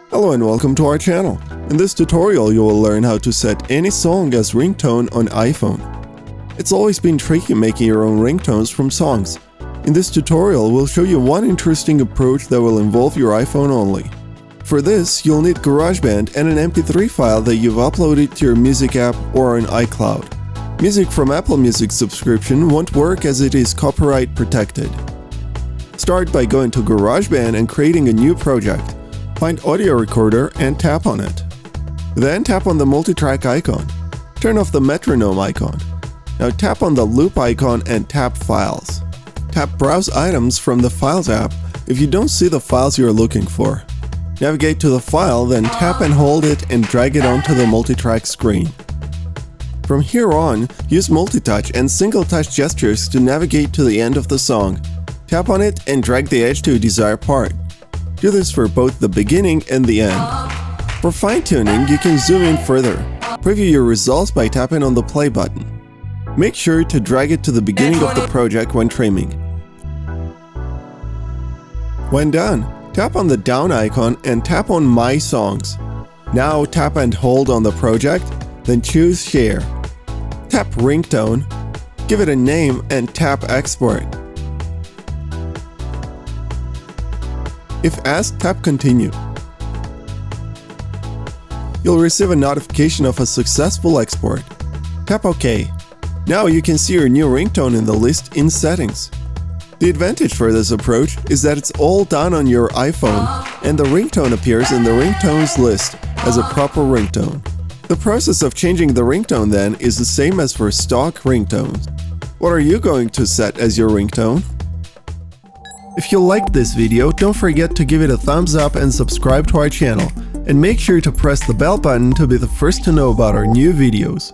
Hello and welcome to our channel. In this tutorial you will learn how to set any song as ringtone on iPhone. It's always been tricky making your own ringtones from songs. In this tutorial we'll show you one interesting approach that will involve your iPhone only. For this you'll need GarageBand and an MP3 file that you've uploaded to your music app or on iCloud. Music from Apple Music subscription won't work as it is copyright protected. Start by going to GarageBand and creating a new project. Find Audio Recorder and tap on it. Then tap on the multitrack icon. Turn off the metronome icon. Now tap on the loop icon and tap Files. Tap Browse Items from the Files app if you don't see the files you're looking for. Navigate to the file, then tap and hold it and drag it onto the multitrack screen. From here on, use multi-touch and single-touch gestures to navigate to the end of the song. Tap on it and drag the edge to a desired part. Do this for both the beginning and the end. For fine-tuning, you can zoom in further. Preview your results by tapping on the play button. Make sure to drag it to the beginning of the project when trimming. When done, tap on the down icon and tap on My Songs. Now tap and hold on the project, then choose Share. Tap Ringtone, give it a name and tap Export. If asked, tap Continue. You'll receive a notification of a successful export. Tap OK. Now you can see your new ringtone in the list in Settings. The advantage for this approach is that it's all done on your iPhone and the ringtone appears in the ringtones list as a proper ringtone. The process of changing the ringtone then is the same as for stock ringtones. What are you going to set as your ringtone? If you liked this video, don't forget to give it a thumbs up and subscribe to our channel. And make sure to press the bell button to be the first to know about our new videos.